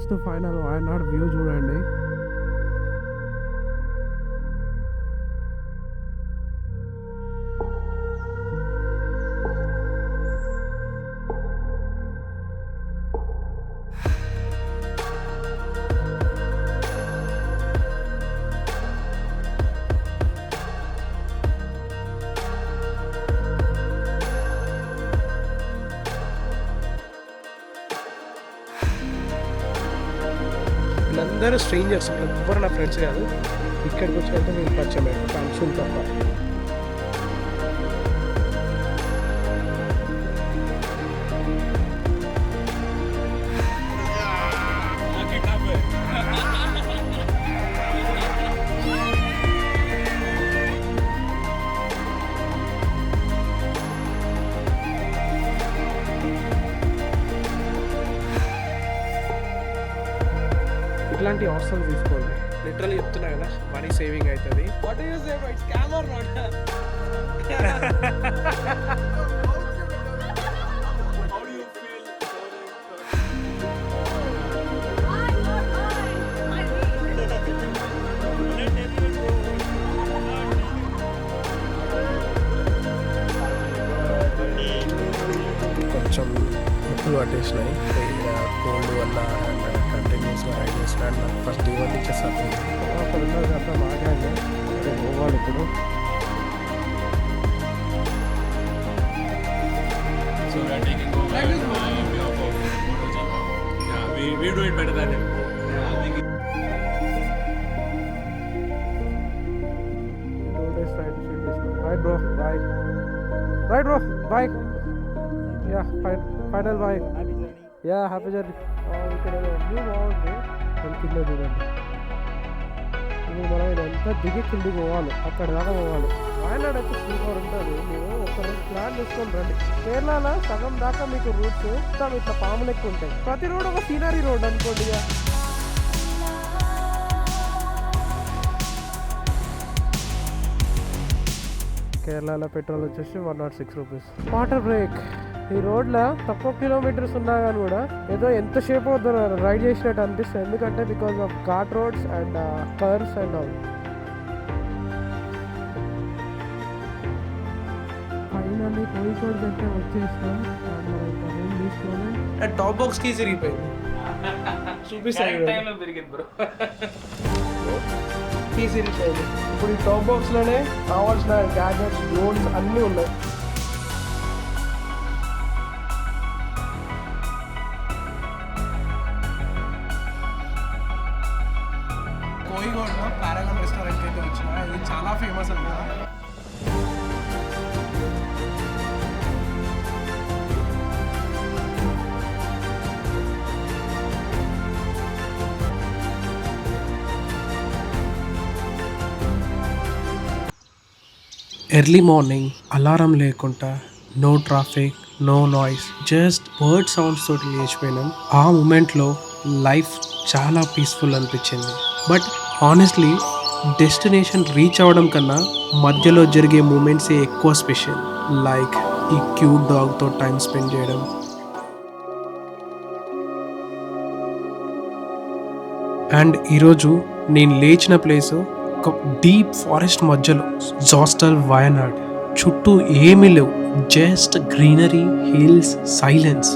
Last final Wayanad view చూడండి. వీళ్ళందరూ strangers, ఎవరు నా ఫ్రెండ్స్ కాదు. ఇక్కడికి వచ్చినంత నేను పరిచయం అన్షుల్ తప్ప. ఇట్లాంటి హాస్టల్ తీసుకోండి, లిటరల్లీ చెప్తున్నా కదా, మనీ సేవింగ్ అవుతుంది. What do you say, bro? It's scam or not? How do you feel? కొంచెం ముక్కులు పట్టేసినాయి కోల్డ్ వల్ల. కంటిన్యూస్గా రైడ్ చేసిన ఫస్ట్ ఇవన్నీ ఇచ్చేస్తాను. అక్కడ ఉన్నారు కదా బాగా పోవాలి ఇప్పుడు. So we are taking over behalf of Motojama. Yeah, we do it better than him. Yeah, 2 days ride should be smooth. Right bro, bye. Right bro, bye. Yeah, final bye. happy journey. Yeah, happy journey. ఇక్కడ view బాగుంది. మనం కింద చూడండి. ఇప్పుడు మనం ఇదంతా దిగి కిందికి పోవాలి, అక్కడ దాకా పోవాలి. వాయనాడ్ అయితే సూపర్ ఉంటుంది. మీరు ఒకరోజు ప్లాన్ చేసుకొని రండి. కేరళలో సగం దాకా మీకు రూట్స్ మొత్తం ఇట్లా పాములు ఎక్కువ ఉంటాయి. ప్రతి రోడ్ ఒక సీనరీ రోడ్ అనుకోండి. ఇక కేరళలో పెట్రోల్ వచ్చేసి 106 రూపీస్. Water break. ఈ రోడ్లో తక్కువ కిలోమీటర్స్ ఉన్నా కానీ కూడా ఏదో ఎంతసేపు అవుతున్నారు రైడ్ చేసినట్టు అనిపిస్తుంది. ఎందుకంటే because of ghat roads and curves and all. Finally Kozhikode దగ్గర వచ్చేస్తాం. రూమ్ తీసుకొని టాప్ బాక్స్ కీస్ ఇరిగిపోయింది. చూపిస్తాను కీస్ ఇరిగిపోయింది. ఇప్పుడు ఈ టాప్ బాక్స్ లోనే కావాల్సిన గ్యాజెట్స్, డ్రోన్స్ అన్నీ ఉన్నాయి. కోయిగోడ్లో పారాగన్ రెస్టారెంట్కి అయితే వచ్చిన. ఇది చాలా ఫేమస్ అంట. ఎర్లీ మార్నింగ్ అలారం లేకుండా, no traffic, no noise, just bird sounds తోటి లేచిపోయినాం. ఆ మూమెంట్లో లైఫ్ చాలా పీస్ఫుల్ అనిపించింది. బట్ హానెస్ట్లీ డెస్టినేషన్ రీచ్ అవ్వడం కన్నా మధ్యలో జరిగే మూమెంట్సే ఎక్కువ స్పెషల్. లైక్ ఈ క్యూట్ డాగ్తో టైం స్పెండ్ చేయడం, అండ్ ఈరోజు నేను లేచిన ప్లేసు ఒక డీప్ ఫారెస్ట్ మధ్యలో, జాస్టల్ వాయనాడ్. చుట్టూ ఏమీ లేవు, జస్ట్ గ్రీనరీ, హిల్స్, సైలెన్స్.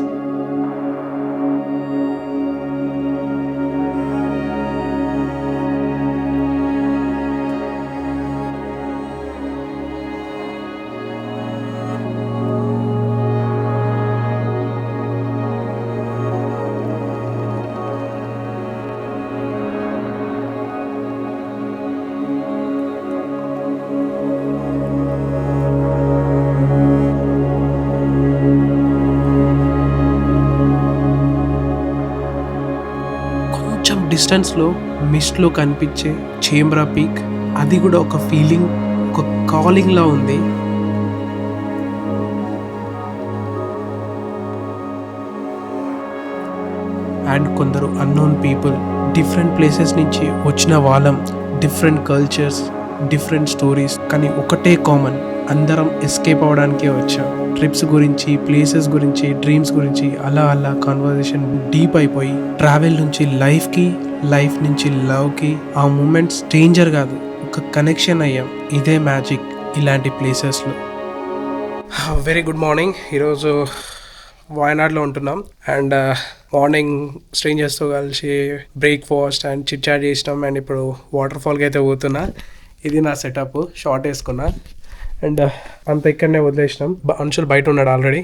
డిస్టెన్స్లో మిస్ట్లో కనిపించే చేంబ్రా పీక్, అది కూడా ఒక ఫీలింగ్, ఒక కాలింగ్లా ఉంది. అండ్ కొందరు అన్నోన్ పీపుల్, డిఫరెంట్ ప్లేసెస్ నుంచి వచ్చిన వాళ్ళం, డిఫరెంట్ కల్చర్స్, డిఫరెంట్ స్టోరీస్, కానీ ఒకటే కామన్, అందరం ఎస్కేప్ అవడానికే వచ్చాం. ట్రిప్స్ గురించి, ప్లేసెస్ గురించి, డ్రీమ్స్ గురించి అలా కాన్వర్సేషన్ డీప్ అయిపోయి ట్రావెల్ నుంచి లైఫ్కి, లైఫ్ నుంచి లవ్కి ఆ మూమెంట్ స్ట్రేంజర్ కాదు, ఒక కనెక్షన్ అయ్యాం. ఇదే మ్యాజిక్ ఇలాంటి ప్లేసెస్లో. Very good morning. ఈరోజు వాయనాడ్లో ఉంటున్నాం అండ్ మార్నింగ్ స్ట్రేంజర్స్తో కలిసి బ్రేక్ఫాస్ట్ అండ్ చిట్ చాట్ చేసినాం అండ్ ఇప్పుడు వాటర్ ఫాల్కి అయితే పోతున్నా. ఇది నా సెటప్, షార్ట్ వేసుకున్నా అండ్ అంత ఇక్కడనే వదిలేసినాం. మనుషులు బయట ఉన్నాడు ఆల్రెడీ.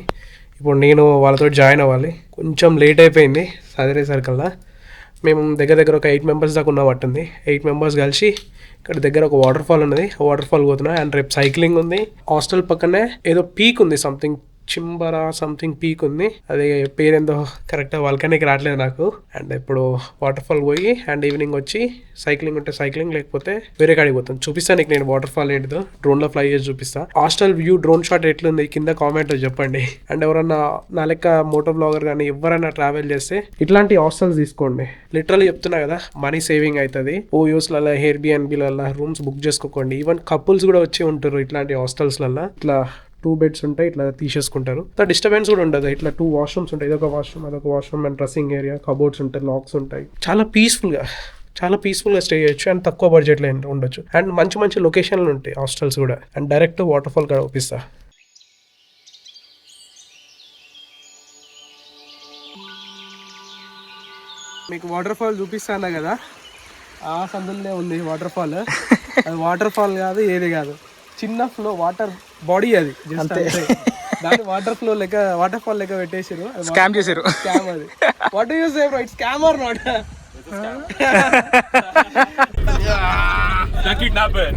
ఇప్పుడు నేను వాళ్ళతో జాయిన్ అవ్వాలి. కొంచెం లేట్ అయిపోయింది సదరే సర్కిల్లా. మేము దగ్గర ఒక 8 మెంబర్స్ దాకా ఉన్నట్టుంది. 8 మెంబర్స్ కలిసి ఇక్కడ దగ్గర ఒక వాటర్ ఫాల్ ఉన్నది, ఆ వాటర్ ఫాల్ పోతున్నా. అండ్ రేపు సైక్లింగ్ ఉంది. హాస్టల్ పక్కనే ఏదో పీక్ ఉంది, సంథింగ్ చింబరా సంథింగ్ పీక్ ఉంది. అది పేరేందో కరెక్ట్గా వాల్కనీకి రావట్లేదు నాకు. అండ్ ఇప్పుడు వాటర్ ఫాల్ పోయి అండ్ ఈవినింగ్ వచ్చి సైక్లింగ్ ఉంటే సైక్లింగ్, లేకపోతే వేరే కాడికి పోతాను. చూపిస్తాను నీకు నేను వాటర్ ఫాల్ ఏంటిదో, డ్రోన్లో ఫ్లై చేసి చూపిస్తా. హాస్టల్ వ్యూ డ్రోన్ షాట్ ఎట్లుంది కింద కామెంట్లో చెప్పండి. అండ్ ఎవరన్నా నా లెక్క మోటో బ్లాగర్ కానీ ఎవరైనా ట్రావెల్ చేస్తే ఇట్లాంటి హాస్టల్స్ తీసుకోండి. లిటరల్లీ చెప్తున్నా కదా, మనీ సేవింగ్ అవుతుంది. ఓయోస్లలో, ఎయిర్బిఎన్బిలలో రూమ్స్ బుక్ చేసుకోకండి. ఈవెన్ కపుల్స్ కూడా వచ్చి ఉంటారు ఇట్లాంటి హాస్టల్స్లలో. ఇట్లా 2 బెడ్స్ ఉంటాయి, ఇట్లా తీసేసుకుంటారు. డిస్టర్బెన్స్ కూడా ఉండదు. ఇట్లా 2 వాష్రూమ్స్ ఉంటాయి, ఇదొక వాష్రూమ్ అదొక washroom and dressing area, cupboards ఉంటాయి, లాక్స్ ఉంటాయి. చాలా పీస్ఫుల్గా స్టే చేయొచ్చు అండ్ తక్కువ బడ్జెట్లో ఉండొచ్చు. అండ్ మంచి లొకేషన్లు ఉంటాయి హాస్టల్స్ కూడా. అండ్ డైరెక్ట్ వాటర్ ఫాల్ కూడా ఒప్పిస్తా. మీకు వాటర్ ఫాల్ చూపిస్తాను కదా, ఆ సందులోనే ఉంది వాటర్ ఫాల్. అది వాటర్ ఫాల్ కాదు, ఏది కాదు, చిన్న ఫ్లో వాటర్ బాడీ. అది అంతే. దాని వాటర్ ఫ్లో లెక్క, వాటర్ ఫాల్ లెక్క పెట్టేసారు, స్కామ్ చేశారు. స్కామ్ అది. What do you say bro, it's scam or not? The kidnapper.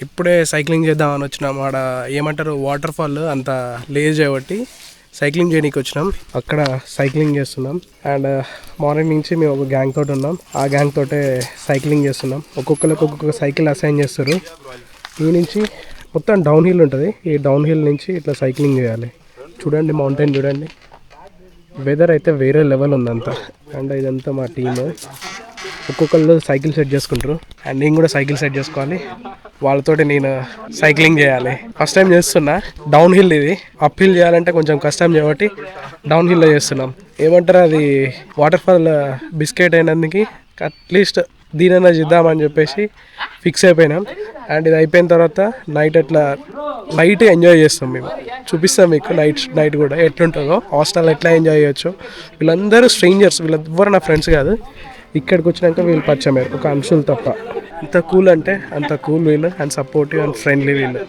ఇప్పుడే సైక్లింగ్ చేద్దామని వచ్చినాం. ఆడ ఏమంటారు, వాటర్ ఫాల్ అంత లేదు కాబట్టి సైక్లింగ్ చేయడానికి వచ్చినాం. అక్కడ సైక్లింగ్ చేస్తున్నాం అండ్ మార్నింగ్ నుంచి మేము ఒక గ్యాంగ్ తోటి ఉన్నాం. ఆ గ్యాంగ్ తోటే సైక్లింగ్ చేస్తున్నాం. ఒక్కొక్కరికి ఒక్కొక్క సైకిల్ అసైన్ చేస్తారు. ఈ నుంచి మొత్తం డౌన్ హిల్ ఉంటుంది. ఈ డౌన్ హిల్ నుంచి ఇట్లా సైక్లింగ్ చేయాలి. చూడండి మౌంటైన్ చూడండి. వెదర్ అయితే వేరే లెవెల్ ఉందంతా. అండ్ ఇదంతా మా టీమ్. ఒక్కొక్కళ్ళు సైకిల్ సెట్ చేసుకుంటారు అండ్ నేను కూడా సైకిల్ సెట్ చేసుకోవాలి. వాళ్ళతోటి నేను సైక్లింగ్ చేయాలి. ఫస్ట్ టైం చేస్తున్నా. డౌన్ హిల్ ఇది. అప్ హిల్ చేయాలంటే కొంచెం కష్టం కాబట్టి డౌన్ హిల్లో చేస్తున్నాం. ఏమంటారు, అది వాటర్ ఫాల్ బిస్కెట్ అయినందుకు అట్లీస్ట్ దీనైనా చేద్దామని చెప్పేసి ఫిక్స్ అయిపోయినాం. అండ్ ఇది అయిపోయిన తర్వాత నైట్ అట్లా లైట్గా ఎంజాయ్ చేస్తాం. మేము చూపిస్తాం మీకు నైట్ కూడా ఎట్లుంటుందో, హాస్టల్ ఎట్లా ఎంజాయ్ చేయొచ్చు. వీళ్ళందరూ స్ట్రేంజర్స్, వీళ్ళెవ్వరు నా ఫ్రెండ్స్ కాదు. ఇక్కడికి వచ్చినాక వీళ్ళు పరిచయం, ఒక అంశులు తప్ప. ఎంత కూల్ అంటే అంత కూల్ వీళ్ళు, అండ్ సపోర్టివ్ అండ్ ఫ్రెండ్లీ వీళ్ళు.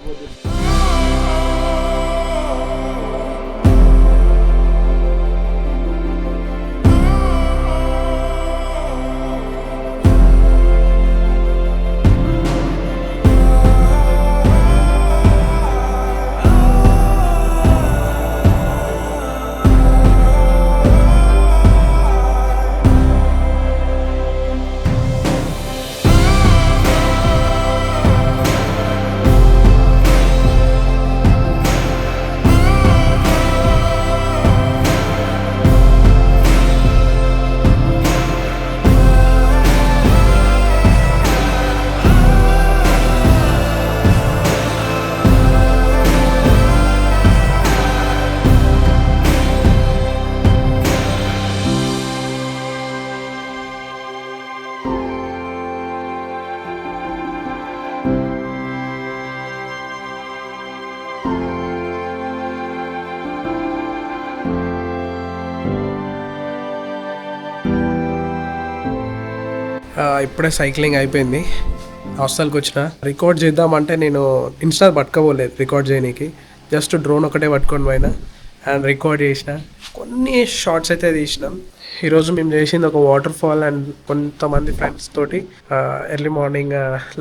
ఇప్పుడే సైక్లింగ్ అయిపోయింది. హాస్టల్కి వచ్చిన. రికార్డ్ చేద్దామంటే నేను ఇన్స్టా పట్టుకోలేదు రికార్డ్ చేయడానికి. జస్ట్ డ్రోన్ ఒకటే పట్టుకొని పోయినా అండ్ రికార్డ్ చేసిన. కొన్ని షార్ట్స్ అయితే తీసినాం. ఈరోజు మేము చేసింది ఒక వాటర్ ఫాల్ అండ్ కొంతమంది ఫ్రెండ్స్ తోటి ఎర్లీ మార్నింగ్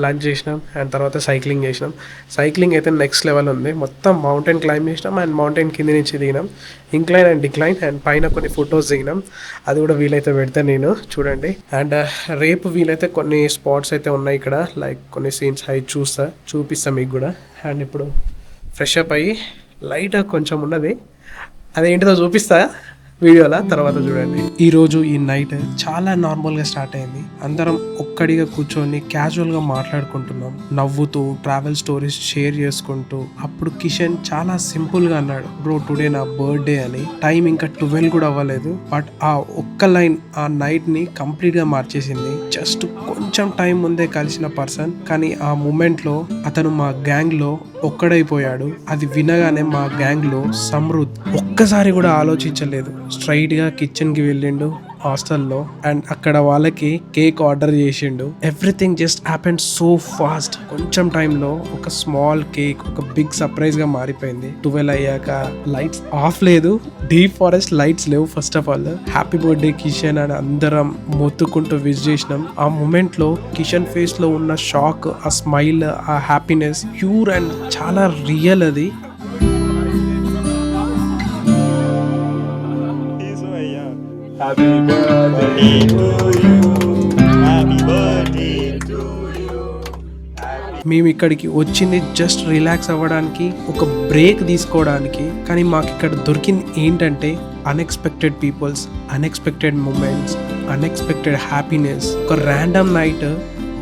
లంచ్ చేసినాం అండ్ తర్వాత సైక్లింగ్ చేసినాం. సైక్లింగ్ అయితే నెక్స్ట్ లెవెల్ ఉంది. మొత్తం మౌంటైన్ క్లైంబ్ చేసినాం అండ్ మౌంటైన్ కింద నుంచి దిగినాం. ఇంక్లైన్ అండ్ డిక్లైన్ అండ్ పైన కొన్ని ఫొటోస్ దిగినాం. అది కూడా వీలైతే పెడితే నేను చూడండి. అండ్ రేపు వీలైతే కొన్ని స్పాట్స్ అయితే ఉన్నాయి ఇక్కడ, లైక్ కొన్ని సీన్స్ అవి చూపిస్తాం మీకు కూడా. అండ్ ఇప్పుడు ఫ్రెష్ అప్ అయ్యి లైట్గా కొంచెం ఉన్నది, అదేంటిదో చూపిస్తా. వీడియోలా తర్వాత చూడండి. ఈరోజు ఈ నైట్ చాలా నార్మల్గా స్టార్ట్ అయింది. అందరం ఒక్కడిగా కూర్చొని క్యాజువల్గా మాట్లాడుకుంటున్నాం, నవ్వుతూ ట్రావెల్ స్టోరీస్ షేర్ చేసుకుంటూ. అప్పుడు కిషన్ చాలా సింపుల్గా అన్నాడు, బ్రో టుడే నా బర్త్డే అని. టైం ఇంకా 12 కూడా అవ్వలేదు, బట్ ఆ ఒక్క లైన్ ఆ నైట్ని కంప్లీట్గా మార్చేసింది. జస్ట్ కొంచెం టైం ముందే కలిసిన పర్సన్, కానీ ఆ మూమెంట్లో అతను మా గ్యాంగ్లో ఒక్కడైపోయాడు. అది వినగానే మా గ్యాంగ్లో సమృద్ధ్ ఒక్కసారి కూడా ఆలోచించలేదు, స్ట్రైట్ గా కిచెన్ కి వెళ్ళిండు హాస్టల్లో అండ్ అక్కడ వాళ్ళకి కేక్ ఆర్డర్ చేసిండు. Everything just happened so fast. కొంచెం టైంలో ఒక స్మాల్ కేక్ ఒక బిగ్ సర్ప్రైజ్ గా మారిపోయింది. 12 అయ్యాక లైట్స్ ఆఫ్ లేదు, డీప్ ఫారెస్ట్ లైట్స్ లేవు. First of all happy birthday Kishan అని అందరం మొత్తుకుంటూ విష్ చేసినాం. ఆ మూమెంట్ లో కిషన్ ఫేస్ లో ఉన్న షాక్, ఆ స్మైల్, ఆ హ్యాపీనెస్ ప్యూర్ అండ్ చాలా రియల్. అది Happy birthday to you. Happy birthday to you. మేము ఇక్కడికి వచ్చింది జస్ట్ రిలాక్స్ అవ్వడానికి, ఒక బ్రేక్ తీసుకోవడానికి. కానీ మాకు ఇక్కడ దొరికింది ఏంటంటే unexpected peoples, unexpected moments, unexpected happiness. ఒక ర్యాండమ్ నైట్,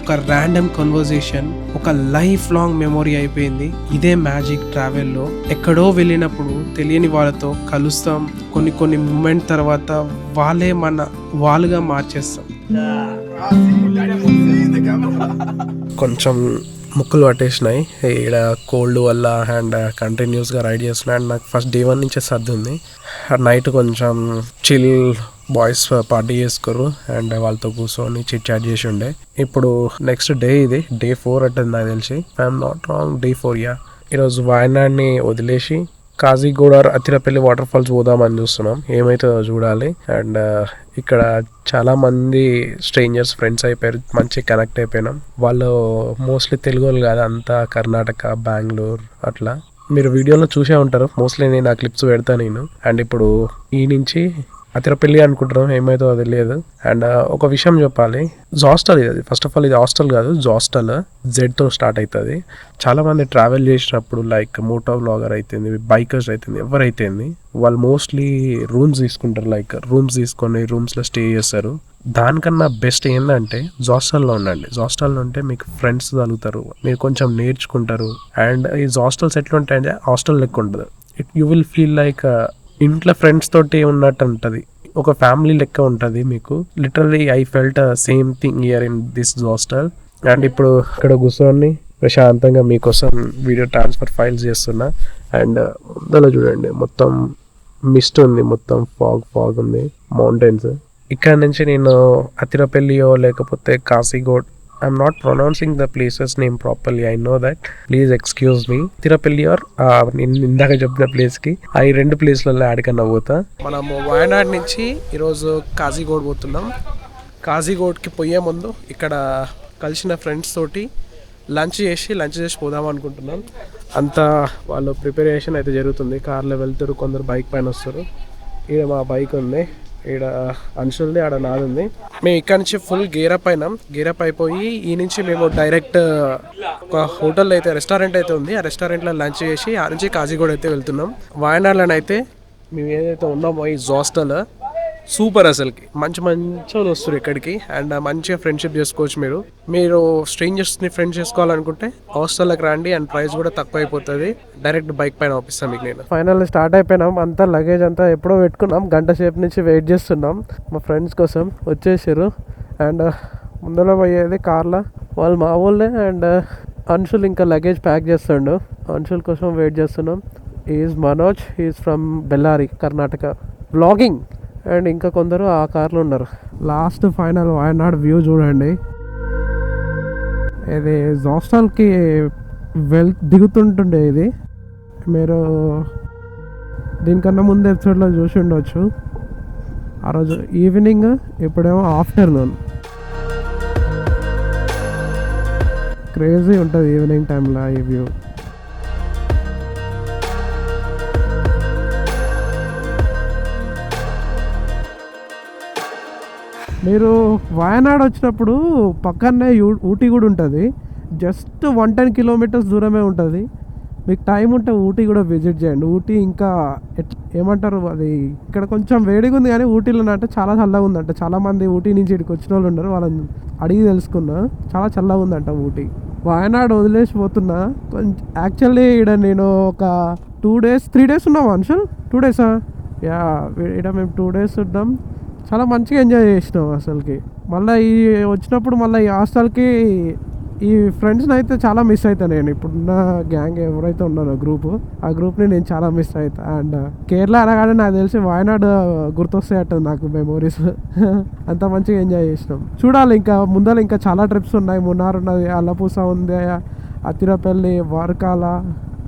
ఒక ర్యాండమ్ కన్వర్జేషన్, ఒక లైఫ్ లాంగ్ మెమొరీ అయిపోయింది. ఇదే మ్యాజిక్ ట్రావెల్లో. ఎక్కడో వెళ్ళినప్పుడు తెలియని వాళ్ళతో కలుస్తాం, కొన్ని మూమెంట్ తర్వాత వాళ్ళుగా మార్చేస్తాం. కొంచెం ముక్కులు పట్టేసినాయి ఇక్కడ కోల్డ్ వల్ల అండ్ కంటిన్యూస్గా రైడ్ చేస్తున్నాయి. అండ్ నాకు ఫస్ట్ డే 1 నుంచే సర్ది ఉంది. నైట్ కొంచెం చిల్ బాయ్స్ పార్టీ చేసుకోరు అండ్ వాళ్ళతో కూర్చొని చిట్ చాట్ చేసి ఉండే. ఇప్పుడు నెక్స్ట్ డే ఇది డే 4 అంటుంది నాకు తెలిసి, I'm not wrong, day 4 yeah. ఈరోజు వాయనాడ్ని వదిలేసి కాజీగూడ అతిరపల్లి వాటర్ ఫాల్స్ పోదామని చూస్తున్నాం, ఏమైతుందో చూడాలి. అండ్ ఇక్కడ చాలా మంది స్ట్రేంజర్స్ ఫ్రెండ్స్ అయిపోయారు, మంచి కనెక్ట్ అయిపోయినాం. వాళ్ళు మోస్ట్లీ తెలుగు వాళ్ళు కాదు, అంతా కర్ణాటక, బెంగళూరు అట్లా. మీరు వీడియోలో చూసే ఉంటారు, మోస్ట్లీ నేను ఆ క్లిప్స్ పెడతాను నేను. అండ్ ఇప్పుడు ఈ నుంచి అతిరపల్లి అనుకుంటున్నాం, ఏమైతే అది తెలియదు. అండ్ ఒక విషయం చెప్పాలి, జాస్టల్ ఇది. ఫస్ట్ ఆఫ్ ఆల్ ఇది హాస్టల్ కాదు, జాస్టల్, జెడ్తో స్టార్ట్ అవుతుంది. చాలా మంది ట్రావెల్ చేసినప్పుడు లైక్ మోటో వ్లాగర్ అయితేంది, బైకర్స్ అయితేంది, ఎవరైతేంది వాళ్ళు మోస్ట్లీ రూమ్స్ తీసుకుంటారు. లైక్ రూమ్స్ తీసుకొని రూమ్స్లో స్టే చేస్తారు. దానికన్నా బెస్ట్ ఏంటంటే జాస్టల్లో ఉండండి. జాస్టల్లో ఉంటే మీకు ఫ్రెండ్స్ తగులుతారు, మీరు కొంచెం నేర్చుకుంటారు. అండ్ ఈ జాస్టల్స్ ఎట్లా ఉంటాయంటే హాస్టల్ లెక్క ఉంటుంది. యూ విల్ ఫీల్ లైక్ ఇంట్లో ఫ్రెండ్స్ తోటి ఉన్నట్టు ఉంటుంది, ఒక ఫ్యామిలీ లెక్క ఉంటుంది మీకు. Literally I felt same thing here in this hostel. And ఇప్పుడు ఇక్కడ కూర్చొని ప్రశాంతంగా మీకోసం వీడియో ట్రాన్స్ఫర్ ఫైల్స్ చేస్తున్నా. అండ్ అందులో చూడండి మొత్తం మిస్ట్ ఉంది, మొత్తం ఫాగ్ ఉంది, మౌంటైన్స్. ఇక్కడ నుంచి నేను అతిరపల్లియో లేకపోతే కాశీగోడ్, I'm not pronouncing the places name properly, I know that, please excuse me. Tirupalli or నేను ఇందాక చెప్పిన ప్లేస్కి ఆ 2 ప్లేస్లలో ఆడికన్నా పోతా. మనము వాయనాడ్ నుంచి ఈరోజు కాజీగోడ్ పోతున్నాం. కాజీగోడ్కి పోయే ముందు ఇక్కడ కలిసిన ఫ్రెండ్స్ తోటి లంచ్ చేసి పోదాం అనుకుంటున్నాం. అంతా వాళ్ళు ప్రిపరేషన్ అయితే జరుగుతుంది. కార్లో వెళ్తారు, కొందరు బైక్ పైన వస్తారు. ఇక్కడ మా బైక్ ఉంది, ఇక్కడ అంశుల్ది, ఆడ నాది ఉంది. మేము ఇక్కడ నుంచి ఫుల్ గేరప్ అయినాం. గేరప్ అయిపోయి ఈ నుంచి మేము డైరెక్ట్ ఒక హోటల్ అయితే, రెస్టారెంట్ అయితే ఉంది, ఆ రెస్టారెంట్లో లంచ్ చేసి ఆ నుంచి కాజీగూడ అయితే వెళ్తున్నాం. వాయనాడ్లోనైతే మేము ఏదైతే ఉన్నామో ఈ హాస్టల్ సూపర్, అసలుకి మంచి వాళ్ళు వస్తారు ఇక్కడికి. అండ్ మంచిగా ఫ్రెండ్షిప్ చేసుకోవచ్చు. మీరు స్ట్రేంజర్స్ని ఫ్రెండ్స్ చేసుకోవాలనుకుంటే హాస్టల్లోకి రండి. అండ్ ప్రైస్ కూడా తక్కువ అయిపోతుంది. డైరెక్ట్ బైక్ పైన పంపిస్తాను మీకు నేను. ఫైనల్ స్టార్ట్ అయిపోయినాం, అంతా లగేజ్ అంతా ఎప్పుడో పెట్టుకున్నాం. గంట సేపు నుంచి వెయిట్ చేస్తున్నాం మా ఫ్రెండ్స్ కోసం, వచ్చేసారు. అండ్ ముందర పోయేది కార్లో వాళ్ళు మా వాళ్ళే. అండ్ అంశుల్ ఇంకా లగేజ్ ప్యాక్ చేస్తుండు, అంశుల్ కోసం వెయిట్ చేస్తున్నాం. Is Manoj, is from Bellary, Karnataka, vlogging. And ఇంకా కొందరు ఆ కార్లో ఉన్నారు. లాస్ట్ ఫైనల్ వాయనాడ్ వ్యూ చూడండి. ఇది హాస్టల్కి దిగుతుంటుండే ఇది. మీరు దీనికన్నా ముందు ఎపిసోడ్లో చూసి ఉండొచ్చు. ఆ రోజు ఈవినింగ్, ఇప్పుడేమో ఆఫ్టర్నూన్. క్రేజీ ఉంటుంది ఈవినింగ్ టైంలో ఈ వ్యూ. మీరు వాయనాడ్ వచ్చినప్పుడు పక్కనే ఊటీ కూడా ఉంటుంది, జస్ట్ 110 కిలోమీటర్స్ దూరమే ఉంటుంది. మీకు టైం ఉంటే ఊటీ కూడా విజిట్ చేయండి. ఊటీ ఇంకా ఏమంటారు అది ఇక్కడ కొంచెం వేడిగా ఉంది కానీ ఊటీలో అంటే చాలా చల్లగా ఉందంట. చాలామంది ఊటీ నుంచి ఇక్కడికి వచ్చిన వాళ్ళు ఉన్నారు, వాళ్ళని అడిగి తెలుసుకున్నా. చాలా చల్లగా ఉందంట ఊటీ. వాయనాడు వదిలేసిపోతున్నా. కొంచెం యాక్చువల్లీ ఇక్కడ నేను ఒక 3 days ఉన్నాం అంశల్. 2 days యా, ఇక్కడ మేము 2 days ఉన్నాం. చాలా మంచిగా ఎంజాయ్ చేసినాం అసలుకి. మళ్ళీ ఈ వచ్చినప్పుడు మళ్ళీ ఈ హాస్టల్కి ఈ ఫ్రెండ్స్ని అయితే చాలా మిస్ అవుతాను నేను. ఇప్పుడున్న గ్యాంగ్ ఎవరైతే ఉన్నారో ఆ గ్రూప్ని నేను చాలా మిస్ అవుతా. అండ్ కేరళ అనగానే నాకు తెలిసి వాయనాడు గుర్తొస్తాయి అట్ట నాకు మెమోరీస్. అంత మంచిగా ఎంజాయ్ చేసినాం. చూడాలి ఇంకా ముందర ఇంకా చాలా ట్రిప్స్ ఉన్నాయి. మున్నార్ ఉన్నది, అల్లపూస ఉంది, అతిరపల్లి, వారకాల,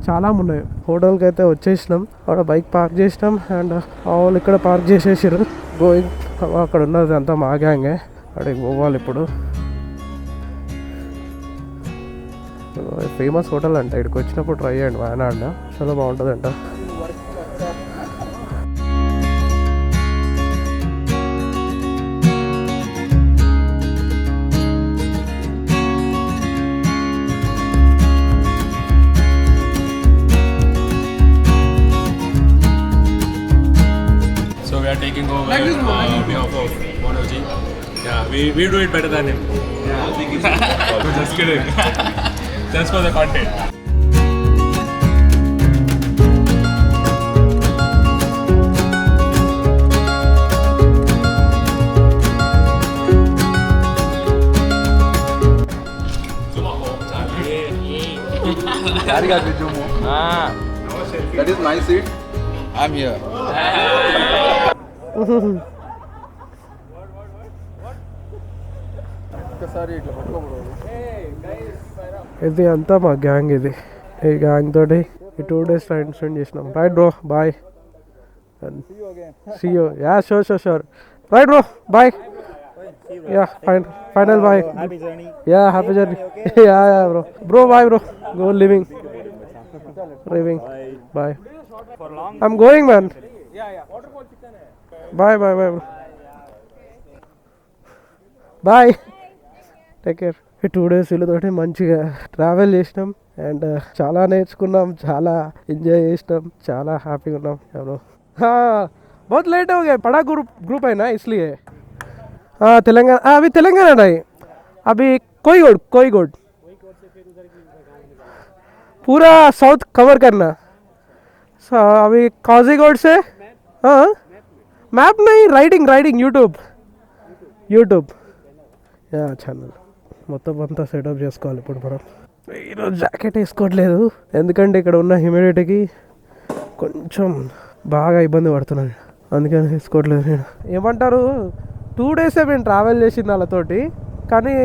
చాలా ఉన్నాయి. హోటల్కి అయితే వచ్చేసినాం. అక్కడ బైక్ పార్క్ చేసినాం అండ్ వాళ్ళు ఇక్కడ పార్క్ చేసేసారు. గోయింగ్ అక్కడ ఉన్నది అంతా మా గ్యాంగే. అక్కడికి పోవాలి ఇప్పుడు. ఫేమస్ హోటల్ అంట, ఇక్కడికి వచ్చినప్పుడు ట్రై చేయండి. వాయనాడులో చాలా బాగుంటుందంట. So we are taking over behalf of Monoji. Yeah, we do it better than him. Just kidding. Just for the content. That is my seat. I'm here. ఇది అంతా మా గ్యాంగ్. ఇది ఈ గ్యాంగ్ తోటి ఈ 2 days టైం స్పెండ్ చేసినాం. Right bro, bye. See you. Yeah, sure. Right bro, bye. Yeah, final bye. Happy journey. Yeah, happy journey. Yeah, bro. Bro, bye bro. Go living. Bye. I'm going, man. Bye bro. Bye. Take care. ఈ 2 days వీళ్ళతోటి మంచిగా travel చేసినాం and చాలా నేర్చుకున్నాం, చాలా enjoy చేసినాం, చాలా హ్యాపీగా ఉన్నాం. బ్రో बहुत लेट हो गया, बड़ा ग्रुप है ना इसलिए. हाँ तेलंगाना, अभी तेलंगाना नहीं, अभी कोईगोड पूरा साउथ कवर करना. अभी काजीगोड से हाँ मैप नहीं, राइडिंग యూట్యూబ్ యా ఛానల్ మొత్తం అంతా సెటప్ చేసుకోవాలి. ఇప్పుడు మనం ఈరోజు జాకెట్ వేసుకోవట్లేదు ఎందుకంటే ఇక్కడ ఉన్న హ్యూమిడిటీకి కొంచెం బాగా ఇబ్బంది పడుతున్నాను, అందుకని వేసుకోవట్లేదు నేను. ఏమంటారు 2 days మేము ట్రావెల్ చేసింది వాళ్ళతోటి, కానీ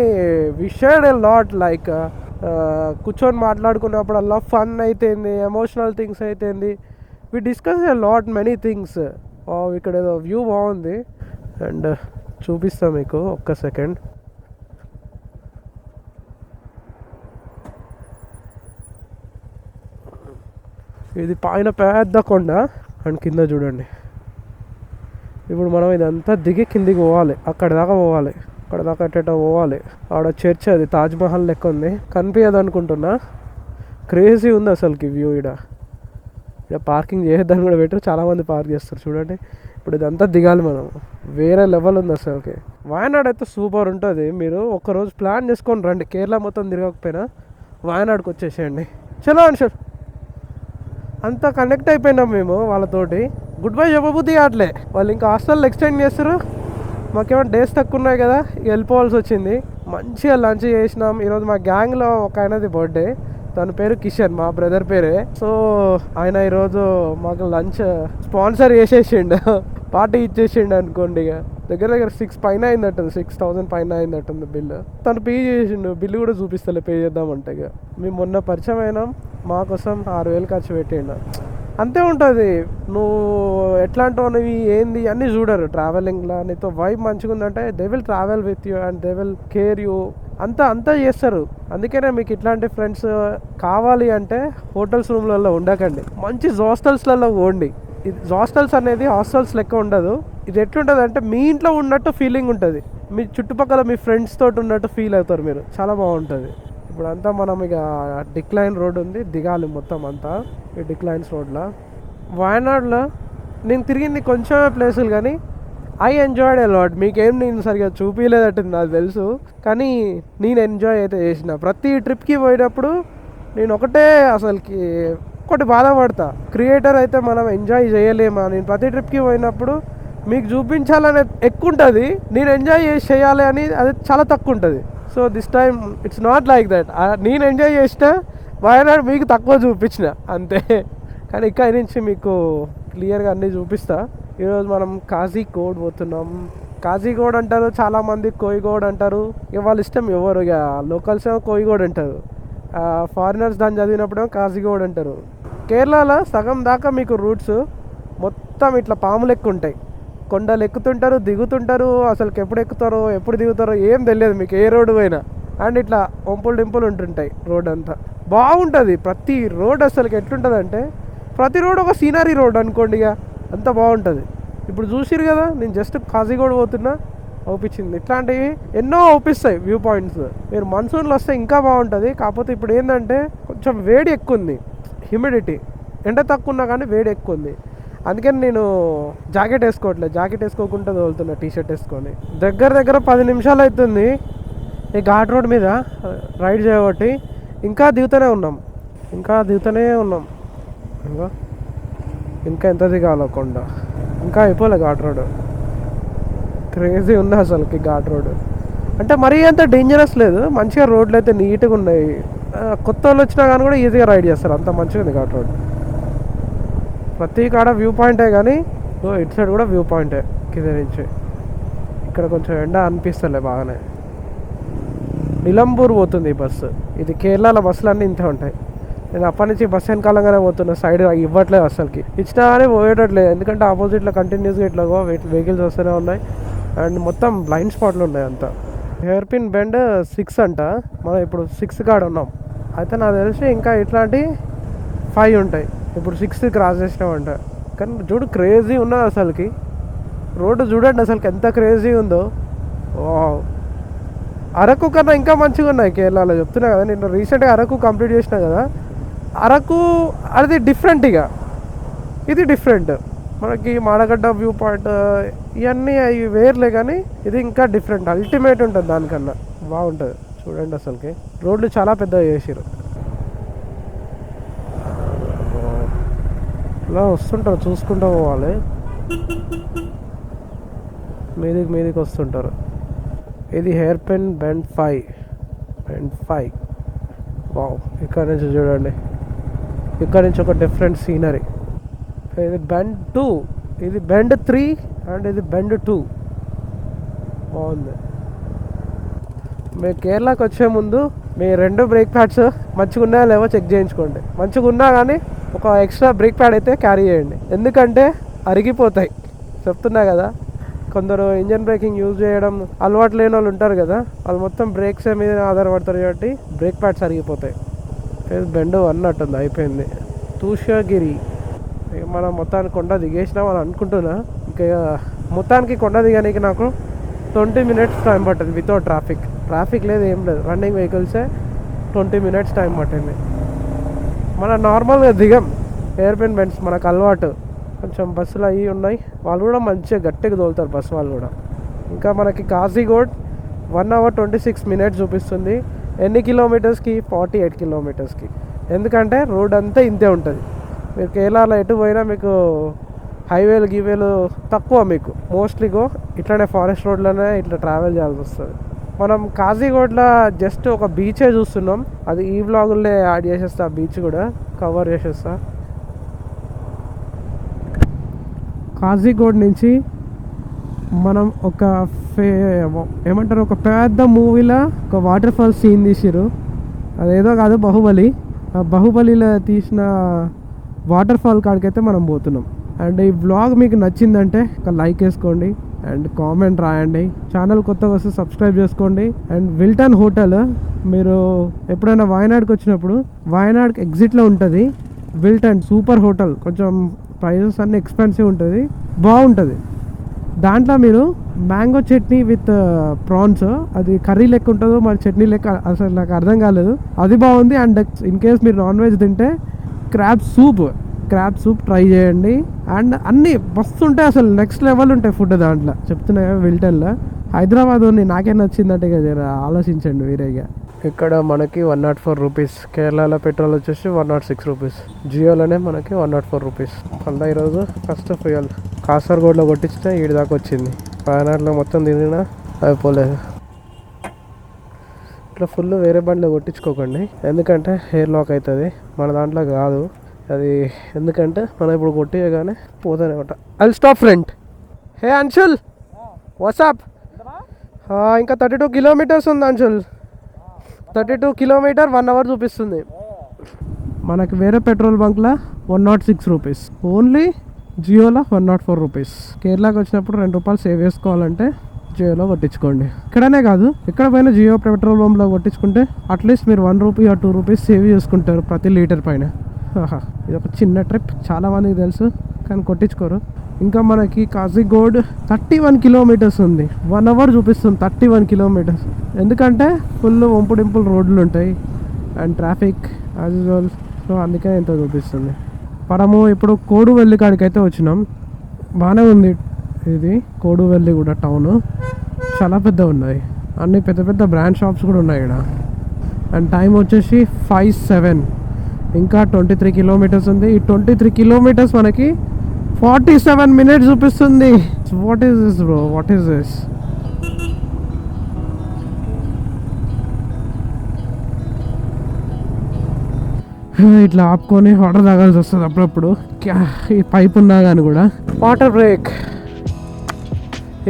we shared a lot. Like కూర్చొని మాట్లాడుకున్నప్పుడల్లా ఫన్ అయితేంది, ఎమోషనల్ థింగ్స్ అయితేంది, we discuss a lot many things. ఇక్కడ ఏదో వ్యూ బాగుంది అండ్ చూపిస్తాను మీకు ఒక్క సెకండ్. ఇది పైన పెద్ద కొండ అండ్ కింద చూడండి. ఇప్పుడు మనం ఇదంతా దిగి కిందికి పోవాలి, అక్కడ దాకా ఎట్ట పోవాలి. ఆడ చర్చ్, అది తాజ్మహల్ లెక్క ఉంది, కనిపించదు అనుకుంటున్నా. క్రేజీ ఉంది అసలుకి వ్యూ. ఇక్కడ పార్కింగ్ చేసేదాన్ని కూడా పెట్టారు, చాలామంది పార్క్ చేస్తారు చూడండి. ఇప్పుడు ఇదంతా దిగాలి మనం, వేరే లెవెల్ ఉంది అసలుకి. వాయనాడ్ అయితే సూపర్ ఉంటుంది. మీరు ఒక్కరోజు ప్లాన్ చేసుకొని రండి, కేరళ మొత్తం తిరగకపోయినా వాయనాడ్కి వచ్చేసేయండి. చలో అన్షర్, అంతా కనెక్ట్ అయిపోయినాం మేము వాళ్ళతోటి. గుడ్ బై చెప్పబుద్ధి కావట్లే, వాళ్ళు ఇంకా హాస్టల్లో ఎక్స్టెండ్ చేస్తారు. మాకేమైనా డేస్ తక్కువ ఉన్నాయి కదా, వెళ్ళిపోవాల్సి వచ్చింది. మంచిగా లంచ్ చేసినాం. ఈరోజు మా గ్యాంగ్లో ఒక ఆయనది బర్త్డే, తన పేరు కిషన్, మా బ్రదర్ పేరే. సో ఆయన ఈరోజు మాకు లంచ్ స్పాన్సర్ చేసేసిండు, పార్టీ ఇచ్చేసిండు అనుకోండి. ఇక దగ్గర 6 పైన అయిందట్టుంది, 6000 పైన అయిందట్టుంది బిల్లు. తను పే చేసిండు, బిల్లు కూడా చూపిస్తలే పే చేద్దామంటే. ఇక మేము మొన్న పరిచయం అయినాం, మా కోసం 6000 ఖర్చు పెట్టిండు. అంతే ఉంటుంది. నువ్వు ఎట్లాంటివి నువ్వు ఏంది అన్నీ చూడరు ట్రావెలింగ్లో. నీతో వైబ్ మంచిగా ఉందంటే they will travel with you and they will care you, అంతా చేస్తారు. అందుకనే మీకు ఇట్లాంటి ఫ్రెండ్స్ కావాలి అంటే హోటల్స్ రూమ్లలో ఉండకండి, మంచి హాస్టల్స్లలో పోండి. ఇది హాస్టల్స్ అనేది హాస్టల్స్ లెక్క ఉండదు. ఇది ఎట్లుంటుంది అంటే మీ ఇంట్లో ఉన్నట్టు ఫీలింగ్ ఉంటుంది, మీ చుట్టుపక్కల మీ ఫ్రెండ్స్ తోటి ఉన్నట్టు ఫీల్ అవుతారు మీరు, చాలా బాగుంటుంది. ఇప్పుడంతా మనం ఇక డిక్లైన్ రోడ్ ఉంది, దిగాలి మొత్తం అంతా ఈ డిక్లైన్స్ రోడ్లో. వయనాడులో నేను తిరిగింది కొంచెమే ప్లేసులు కానీ ఐ ఎంజాయ్డ్ ఎ లాట్. మీకేం నేను సరిగా చూపించలేదట్టుంది నాకు తెలుసు, కానీ నేను ఎంజాయ్ అయితే చేసిన. ప్రతి ట్రిప్కి పోయేటప్పుడు నేను అసలుకి ఒకటి బాధపడతా, క్రియేటర్ అయితే మనం ఎంజాయ్ చేయలేమా. నేను ప్రతి ట్రిప్కి పోయినప్పుడు మీకు చూపించాలని ఎక్కువ ఉంటుంది, నేను ఎంజాయ్ చేయాలి అని అది చాలా తక్కువ ఉంటుంది. So this time it's not like that. నేను ఎంజాయ్ చేసిన, వయనాడు మీకు తక్కువ చూపించిన అంతే. కానీ ఇక్కడి నుంచి మీకు క్లియర్గా అన్నీ చూపిస్తా. ఈరోజు మనం కాజీకోడ్ పోతున్నాం. కాజీకోడ్ అంటారు చాలామంది, కోయిగోడ్ అంటారు, ఇక వాళ్ళ ఇష్టం. ఎవరు ఇక లోకల్స్ ఏమో కోయిగోడ్ అంటారు, ఫారినర్స్ దాన్ని చదివినప్పుడేమో కాజీకోడ్ అంటారు. కేరళలో సగం దాకా మీకు రూట్స్ మొత్తం ఇట్లా పాములు ఎక్కువ ఉంటాయి. కొండలు ఎక్కుతుంటారు, దిగుతుంటారు, అసలుకి ఎప్పుడు ఎక్కుతారో ఎప్పుడు దిగుతారో ఏం తెలియదు మీకు ఏ రోడ్డు పోయినా. అండ్ ఇట్లా ఒంపులు డింపులు ఉంటుంటాయి రోడ్ అంతా. బాగుంటుంది ప్రతి రోడ్. అసలుకి ఎట్లుంటుంది అంటే ప్రతి రోడ్ ఒక సీనరీ రోడ్ అనుకోండి, ఇక అంత బాగుంటుంది. ఇప్పుడు చూసిరు కదా, నేను జస్ట్ కాజీగోడ్ పోతున్నా, అవుపించింది. ఇట్లాంటివి ఎన్నో అవుపిస్తాయి వ్యూ పాయింట్స్. మీరు మన్సూన్లో వస్తే ఇంకా బాగుంటుంది. కాకపోతే ఇప్పుడు ఏంటంటే కొంచెం వేడి ఎక్కువ ఉంది, హ్యూమిడిటీ. ఎండ తక్కువ ఉన్నా కానీ వేడి ఎక్కువ ఉంది. అందుకని నేను జాకెట్ వేసుకోవట్లేదు, జాకెట్ వేసుకోకుండా తోలుతున్నా టీషర్ట్ వేసుకొని. దగ్గర 10 నిమిషాలు అవుతుంది ఈ ఘాట్ రోడ్ మీద రైడ్ చేయబట్టి. ఇంకా దిగుతూనే ఉన్నాం. ఇంకా ఎంత దిగాలో కొండ, ఇంకా అయిపోలే ఘాట్ రోడ్. క్రేజీ ఉంది అసలుకి ఘాట్ రోడ్. అంటే మరీ అంత డేంజరస్ లేదు, మంచిగా రోడ్లు అయితే నీట్గా ఉన్నాయి. కొత్త వాళ్ళు వచ్చినా కానీ కూడా ఈజీగా రైడ్ చేస్తారు, అంత మంచిగా ఉంది ఘాట్ రోడ్. ప్రతి కాడ వ్యూ పాయింటే, కానీ ఇటు సైడ్ కూడా వ్యూ పాయింటే కింద నుంచి. ఇక్కడ కొంచెం ఎండ అనిపిస్తలే బాగానే. నిలంబూర్ పోతుంది ఈ బస్సు. ఇది కేరళలో బస్సులు అన్నీ ఇంతే ఉంటాయి. నేను అప్పటి నుంచి బస్సు వెనకాలంగానే పోతున్నా, సైడ్ ఇవ్వట్లేదు అసలుకి. ఇచ్చినా కానీ పోయేటట్లేదు, ఎందుకంటే ఆపోజిట్లో కంటిన్యూస్గా ఇట్లా వెహికల్స్ వస్తూనే ఉన్నాయి. అండ్ మొత్తం బ్లైండ్ స్పాట్లు ఉన్నాయి అంతా. హెయిర్ పిన్ బెండ్ 6 అంట, మనం ఇప్పుడు 6 కాడ ఉన్నాం. అయితే నాకు తెలిసి ఇంకా ఇట్లాంటి 5 ఉంటాయి. ఇప్పుడు 6 క్రాస్ చేసినామంట. కానీ చూడు క్రేజీ ఉన్నది అసలుకి రోడ్డు. చూడండి అసలుకి ఎంత క్రేజీ ఉందో. అరకు కన్నా ఇంకా మంచిగా ఉన్నాయి కేరళలో, చెప్తున్నా కదా. నేను రీసెంట్గా అరకు కంప్లీట్ చేసినా కదా. అరకు అది డిఫరెంట్, ఇక ఇది డిఫరెంట్. మనకి మాడగడ్డ వ్యూ పాయింట్ ఇవన్నీ అవి వేర్లే, కానీ ఇది ఇంకా డిఫరెంట్, అల్టిమేట్ ఉంటుంది. దానికన్నా బాగుంటుంది. చూడండి అసలుకి రోడ్లు చాలా పెద్దగా చేసారు. ఇలా వస్తుంటారు, చూసుకుంటూ పోవాలి. మీదికి వస్తుంటారు. ఇది హెయిర్ పిన్ బెండ్ 5. వావ్, ఇక్కడ నుంచి చూడండి, ఇక్కడ నుంచి ఒక డిఫరెంట్ సీనరీ. ఇది బెండ్ 2, ఇది బెండ్ 3 అండ్ ఇది బెండ్ 2. బాగుంది. మీరు కేరళకి వచ్చే ముందు మీ 2 బ్రేక్ ప్యాడ్స్ మంచిగా ఉన్నాయా లేవో చెక్ చేయించుకోండి. మంచిగా ఉన్నా కానీ ఒక ఎక్స్ట్రా బ్రేక్ ప్యాడ్ అయితే క్యారీ చేయండి, ఎందుకంటే అరిగిపోతాయి. చెప్తున్నా కదా, కొందరు ఇంజన్ బ్రేకింగ్ యూజ్ చేయడం అలవాటు లేని వాళ్ళు ఉంటారు కదా, వాళ్ళు మొత్తం బ్రేక్స్ మీద ఆధారపడతారు కాబట్టి బ్రేక్ ప్యాడ్స్ అరిగిపోతాయి. బెండ్ 1 అట్టుంది, అయిపోయింది. తూషగిరి. ఇక మనం మొత్తానికి కొండ దిగేసినాం అని అనుకుంటున్నా. ఇంకా మొత్తానికి కొండ దిగడానికి నాకు 20 మినిట్స్ టైం పట్టింది వితౌట్ ట్రాఫిక్ లేదు, ఏం లేదు. రన్నింగ్ వెహికల్సే 20 మినిట్స్ టైం పట్టింది. మన నార్మల్గా దిగం హెయిర్ పిన్ బెండ్స్, మనకు అలవాటు. కొంచెం బస్సులు అవి ఉన్నాయి, వాళ్ళు కూడా మంచిగా గట్టిగా తోలుతారు బస్సు వాళ్ళు కూడా. ఇంకా మనకి కాజీకోడ్ 1 hour 26 minutes చూపిస్తుంది. ఎన్ని కిలోమీటర్స్కి? 48 కిలోమీటర్స్కి. ఎందుకంటే రోడ్ అంతా ఇంతే ఉంటుంది. మీరు కేరళలో ఎటు పోయినా మీకు హైవేలు తక్కువ, మీకు మోస్ట్లీ ఇట్లానే ఫారెస్ట్ రోడ్లోనే ఇట్లా ట్రావెల్ చేయాల్సి వస్తుంది. మనం కాజీకోడ్లో జస్ట్ ఒక బీచే చూస్తున్నాం, అది ఈ వ్లాగుల్లో యాడ్ చేసేస్తా, ఆ బీచ్ కూడా కవర్ చేసేస్తా. కాజీకోడ్ నుంచి మనం ఒక ఏమంటారు, ఒక పెద్ద మూవీలో ఒక వాటర్ ఫాల్ సీన్ తీసిరు. అదేదో కాదు, బాహుబలి. ఆ బాహుబలిలో తీసిన వాటర్ ఫాల్ కాడికైతే మనం పోతున్నాం. అండ్ ఈ వ్లాగ్ మీకు నచ్చిందంటే ఒక లైక్ వేసుకోండి అండ్ కామెంట్ రాయండి. ఛానల్ కొత్తగా వస్తే సబ్స్క్రైబ్ చేసుకోండి. అండ్ విల్టన్ హోటల్, మీరు ఎప్పుడైనా వాయనాడ్కి వచ్చినప్పుడు వాయనాడ్ ఎగ్జిట్లో ఉంటుంది విల్టన్ సూపర్ హోటల్. కొంచెం ప్రైజెస్ అన్నీ ఎక్స్పెన్సివ్ ఉంటుంది, బాగుంటుంది. దాంట్లో మీరు మ్యాంగో చట్నీ విత్ ప్రాన్స్, అది కర్రీ లెక్క ఉంటుందో మరి చట్నీ లెక్క అసలు నాకు అర్థం కాలేదు, అది బాగుంది. అండ్ ఇన్ కేస్ మీరు నాన్ వెజ్ తింటే క్రాబ్ సూప్ ట్రై చేయండి. అండ్ అన్నీ మస్తు ఉంటాయి, అసలు నెక్స్ట్ లెవెల్ ఉంటాయి ఫుడ్ దాంట్లో. చెప్తున్నా విల్టన్లో హైదరాబాద్ ఉంది, నాకే నచ్చిందంటే కదా ఆలోచించండి వీరేగా. ఇక్కడ మనకి 104 రూపీస్, కేరళలో పెట్రోల్ వచ్చేసి 106 రూపీస్, జియోలోనే మనకి 104 రూపీస్. మళ్ళీ ఈరోజు ఫస్ట్ ఫ్యూయల్ కాసర్గోడ్లో కొట్టించిన ఈడి దాకా వచ్చింది. వయనాడులో మొత్తం తిరిగినా అయిపోలేదు. ఇట్లా ఫుల్ వేరే బండిలో కొట్టించుకోకండి, ఎందుకంటే హెయిర్ లాక్ అవుతుంది. మన దాంట్లో కాదు అది, ఎందుకంటే మనం ఇప్పుడు కొట్టియగానే పోతానే ఉంటా. I stop friend. Hey Anshul, WhatsApp. ఇంకా 32 కిలోమీటర్స్ ఉంది అంశుల్, 32 కిలోమీటర్ 1 అవర్ చూపిస్తుంది. మనకి వేరే పెట్రోల్ బంక్లో 106 రూపీస్, ఓన్లీ జియోలో 104 రూపీస్. కేరళకి వచ్చినప్పుడు 2 రూపాయలు సేవ్ చేసుకోవాలంటే జియోలో కొట్టించుకోండి. ఇక్కడనే కాదు, ఎక్కడ పోయినా జియో పెట్రోల్ బంక్లో కొట్టించుకుంటే అట్లీస్ట్ మీరు 1 రూపీ ఆర్ 2 రూపీస్ సేవ్ చేసుకుంటారు ప్రతి లీటర్ పైన. ఇది ఒక చిన్న ట్రిప్, చాలా మందికి తెలుసు కానీ కొట్టించుకోరు. ఇంకా మనకి కాజిగోడ్ 31 కిలోమీటర్స్ ఉంది, 1 అవర్ చూపిస్తుంది 31 కిలోమీటర్స్. ఎందుకంటే ఫుల్ వంపుడింపుల్ రోడ్లు ఉంటాయి and traffic as usual, so అందుకే ఎంతో చూపిస్తుంది. మనము ఇప్పుడు కోడువెల్లి కాడికి అయితే వచ్చినాం, బాగానే ఉంది. ఇది కోడువెల్లి కూడా టౌన్ చాలా పెద్ద ఉన్నాయి, అన్ని పెద్ద పెద్ద బ్రాండ్ షాప్స్ కూడా ఉన్నాయి ఇక్కడ. అండ్ టైం వచ్చేసి 5:07, ఇంకా 23 కిలోమీటర్స్ ఉంది. ఈ 23 కిలోమీటర్స్ మనకి 47 మినిట్స్ చూపిస్తుంది. What is this bro, what is this? ఇట్లా ఆపుకొని వాటర్ తాగాల్సి వస్తుంది అప్పుడప్పుడు, ఈ పైప్ ఉన్నా కానీ కూడా. Water break.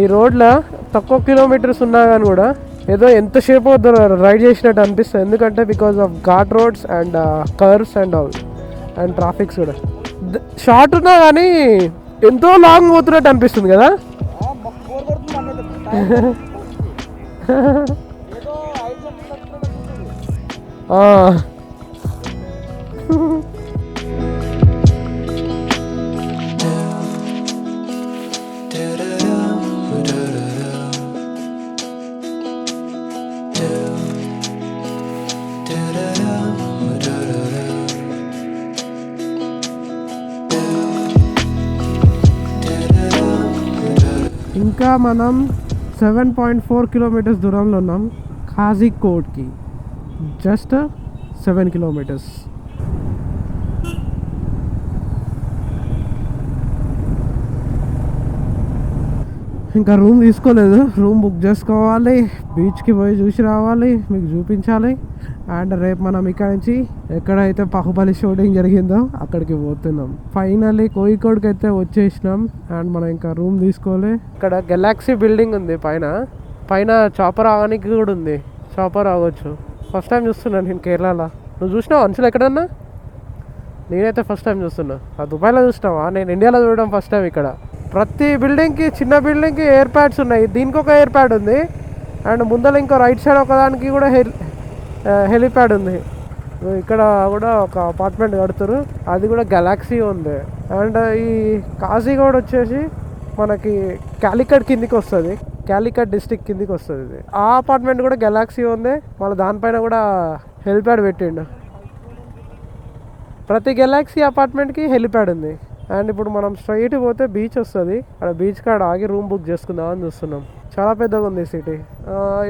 ఈ రోడ్లో తక్కువ కిలోమీటర్స్ ఉన్నా కానీ కూడా ఏదో ఎంతసేపు రైడ్ చేసినట్టు అనిపిస్తుంది, ఎందుకంటే because of ghat roads and curves and all and traffics కూడా. షార్ట్ ఉన్నా కానీ ఎంతో లాంగ్ పోతున్నట్టు అనిపిస్తుంది కదా. ఇంకా మనం 7.4 కిలోమీటర్స్ దూరంలో ఉన్నాం కాజికోడ్కి, జస్ట్ 7 కిలోమీటర్స్. ఇంకా రూమ్ తీసుకోలేదు, రూమ్ బుక్ చేసుకోవాలి, బీచ్కి పోయి చూసి రావాలి, మీకు చూపించాలి. అండ్ రేపు మనం ఇక్కడ నుంచి ఎక్కడైతే బాహుబలి షూటింగ్ జరిగిందో అక్కడికి పోతున్నాం. ఫైనల్లీ కోయికోడ్కి అయితే వచ్చేసినాం. అండ్ మనం ఇంకా రూమ్ తీసుకోలే. ఇక్కడ గెలాక్సీ బిల్డింగ్ ఉంది, పైన చాపర్ ఆగడానికి కూడా ఉంది, చాపర్ ఆగొచ్చు. ఫస్ట్ టైం చూస్తున్నాను నేను కేరళలో. నువ్వు చూసినావు అంచులు ఎక్కడన్నా? నేనైతే ఫస్ట్ టైం చూస్తున్నా. ఆ దుబాయ్లో చూసినావా? నేను ఇండియాలో చూడడం ఫస్ట్ టైం. ఇక్కడ ప్రతి బిల్డింగ్కి, చిన్న బిల్డింగ్కి ఎయిర్ ప్యాడ్స్ ఉన్నాయి. దీనికి ఒక ఎయిర్ ప్యాడ్ ఉంది, అండ్ ముందర ఇంకో రైట్ సైడ్ ఒకదానికి కూడా హెలిప్యాడ్ ఉంది. ఇక్కడ కూడా ఒక అపార్ట్మెంట్ కడుతురు, అది కూడా గెలాక్సీ ఉంది. అండ్ ఈ కాజిగోడ్ వచ్చేసి మనకి కాలికట్ కిందికి వస్తుంది, కాలికట్ డిస్టిక్ కిందికి వస్తుంది. ఇది ఆ అపార్ట్మెంట్ కూడా గెలాక్సీ ఉంది, మళ్ళీ దానిపైన కూడా హెలిప్యాడ్ పెట్టిండు. ప్రతి గెలాక్సీ అపార్ట్మెంట్కి హెలిప్యాడ్ ఉంది. అండ్ ఇప్పుడు మనం స్ట్రైట్ పోతే బీచ్ వస్తుంది, అక్కడ బీచ్ కాడ ఆగి రూమ్ బుక్ చేసుకుందాం అని చూస్తున్నాం. చాలా పెద్దగా ఉంది సిటీ.